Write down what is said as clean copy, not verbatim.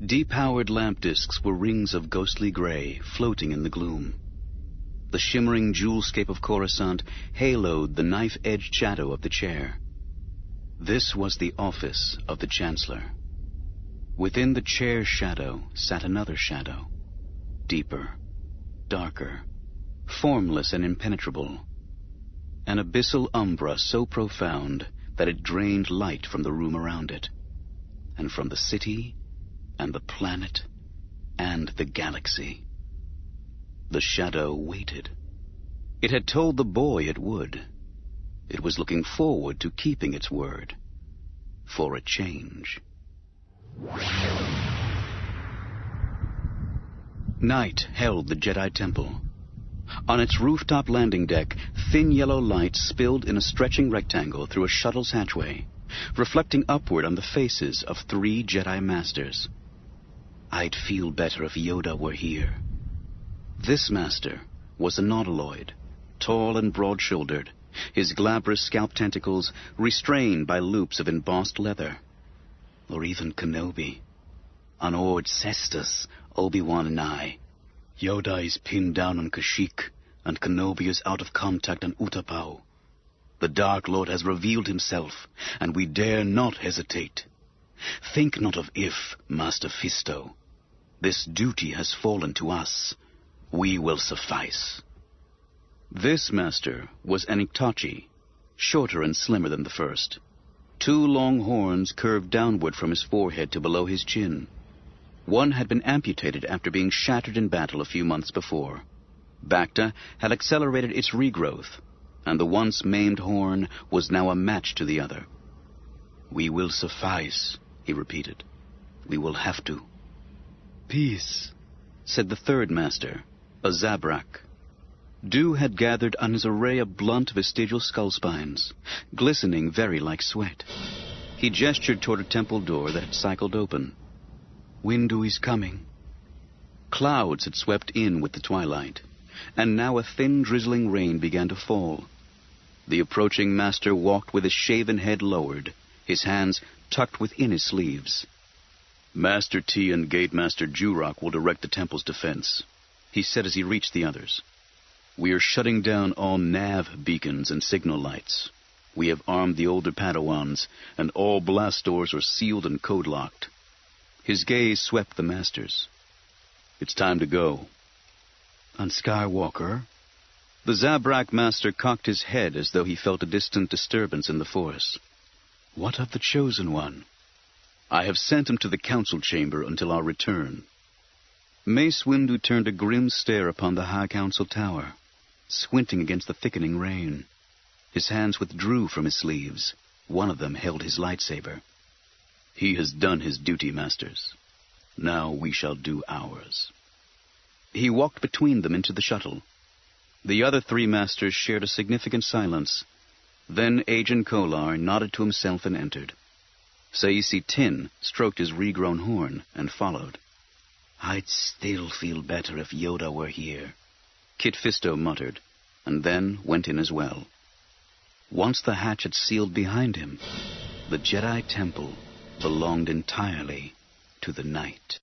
Depowered lamp discs were rings of ghostly gray floating in the gloom. The shimmering jewelscape of Coruscant haloed the knife-edged shadow of the chair. This was the office of the Chancellor. Within the chair's shadow sat another shadow, deeper, darker, formless and impenetrable. An abyssal umbra so profound that it drained light from the room around it, and from the city, and the planet, and the galaxy. The shadow waited. It had told the boy it would. It was looking forward to keeping its word. For a change. Night held the Jedi Temple. On its rooftop landing deck, thin yellow light spilled in a stretching rectangle through a shuttle's hatchway, reflecting upward on the faces of 3 Jedi Masters. I'd feel better if Yoda were here. This master was a nautiloid, tall and broad-shouldered, his glabrous scalp tentacles restrained by loops of embossed leather. Or even Kenobi. On Ord Cestus, Obi-Wan and I. Yoda is pinned down on Kashyyyk, and Kenobi is out of contact on Utapau. The Dark Lord has revealed himself, and we dare not hesitate. Think not of if, Master Fisto. This duty has fallen to us. We will suffice. This master was an Iktachi, shorter and slimmer than the first. 2 long horns curved downward from his forehead to below his chin. One had been amputated after being shattered in battle a few months before. Bacta had accelerated its regrowth, and the once maimed horn was now a match to the other. We will suffice, he repeated. We will have to. Peace, said the third master, a Zabrak. Dew had gathered on his array of blunt vestigial skull spines, glistening very like sweat. He gestured toward a temple door that had cycled open. Windu is coming. Clouds had swept in with the twilight, and now a thin drizzling rain began to fall. The approaching master walked with his shaven head lowered, his hands tucked within his sleeves. Master T and Gate Master Jurok will direct the temple's defense, he said as he reached the others. We are shutting down all nav beacons and signal lights. We have armed the older Padawans, and all blast doors are sealed and code-locked. His gaze swept the masters. It's time to go. On Skywalker? The Zabrak master cocked his head as though he felt a distant disturbance in the force. What of the Chosen One? I have sent him to the council chamber until our return. Mace Windu turned a grim stare upon the High Council Tower, squinting against the thickening rain. His hands withdrew from his sleeves. One of them held his lightsaber. He has done his duty, masters. Now we shall do ours. He walked between them into the shuttle. The other 3 masters shared a significant silence. Then Agen Kolar nodded to himself and entered. Saesee Tiin stroked his regrown horn and followed. I'd still feel better if Yoda were here, Kit Fisto muttered, and then went in as well. Once the hatch had sealed behind him, the Jedi Temple belonged entirely to the night.